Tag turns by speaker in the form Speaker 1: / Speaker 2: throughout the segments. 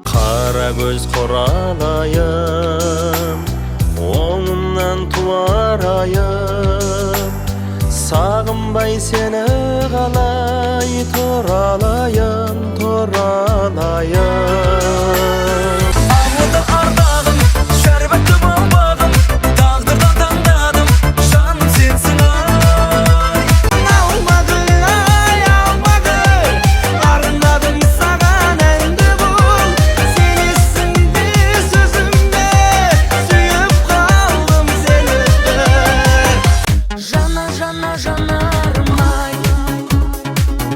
Speaker 1: Kara göz koralayım, oğlumdan tuvarayım. Sağınbay seni qalay, toralayım, toralayım.
Speaker 2: Ağıda ardağım, şerbetli bağım, dağdırdan tanıdım, canım sensin ay. Almadın ay, almadın, arındadım sana endi bul. Senisin bir sözümde, suyup kaldım seni de. Jana, jana, janarım ay,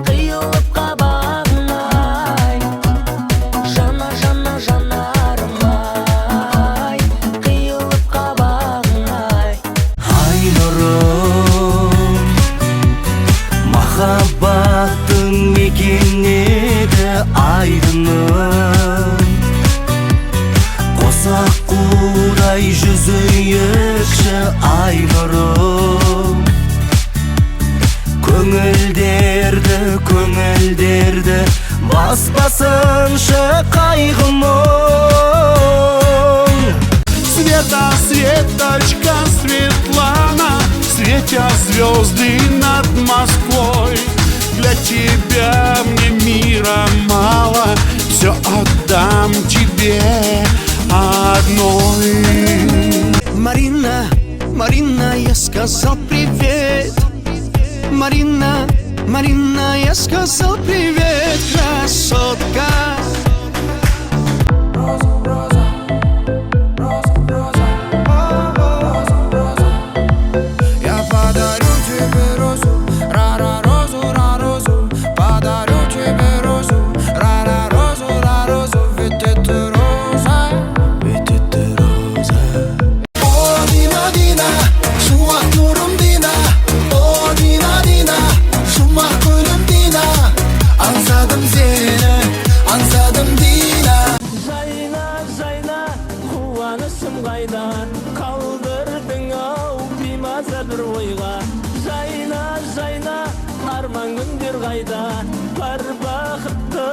Speaker 2: kıyılıp kabağın ay. Jana, jana, janarım ay, kıyılıp kabağın ay. Ay nurum, mahabbatın mekeni de aydınım. Kosak kuray yüzü yıkşı ay nurum. Көңілдерді баспасыншы қайғымың.
Speaker 3: Света, Светочка, Светлана, светя звезды над Москвой. Для тебя мне мира мало, все отдам тебе одной.
Speaker 2: Марина, Марина, я сказал привет. Марина, Марина, я сказал привет, красотка. Я подарю тебе розу, ра-ра, розу, ра-розу. Подарю тебе розу, ра-ра, розу, ра-розу. Ведь это роза, ведь это роза. О, Дина, Дина, шуақ нұрым Дина. О, Дина, Дина, жұмақ гүлім Дина. Аңсадым сені, аңсадым Дина. Жайна, жайна, қуанышым қайда, қалдырдың ау беймаза бір ойға. Жайна, жайна, арман күндер қайда, бар бақытты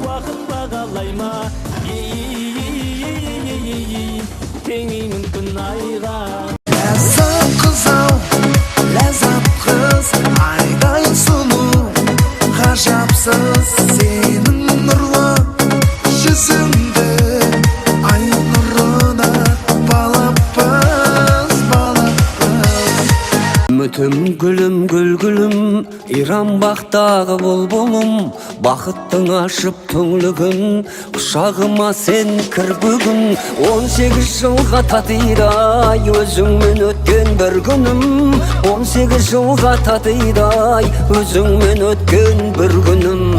Speaker 2: уақыт бағалай ма. Теңеймін күн айға. Ләззат қыз ау, ләззат қыз, айдай сұлу, ғажапсыз сенің нұрлы жүзіңді, ай нұрына балаппыз, балаппыз. Үмітім гүлім, гүл гүлім, иран бақтағы бұлбұлым, бақыттың ашып түңлігін, құшағыма сен кір бүгін. 18 жылға татидай, өзіңмен өткен бір күнім. 18 жылға татидай, өзіңмен өткен бір күнім.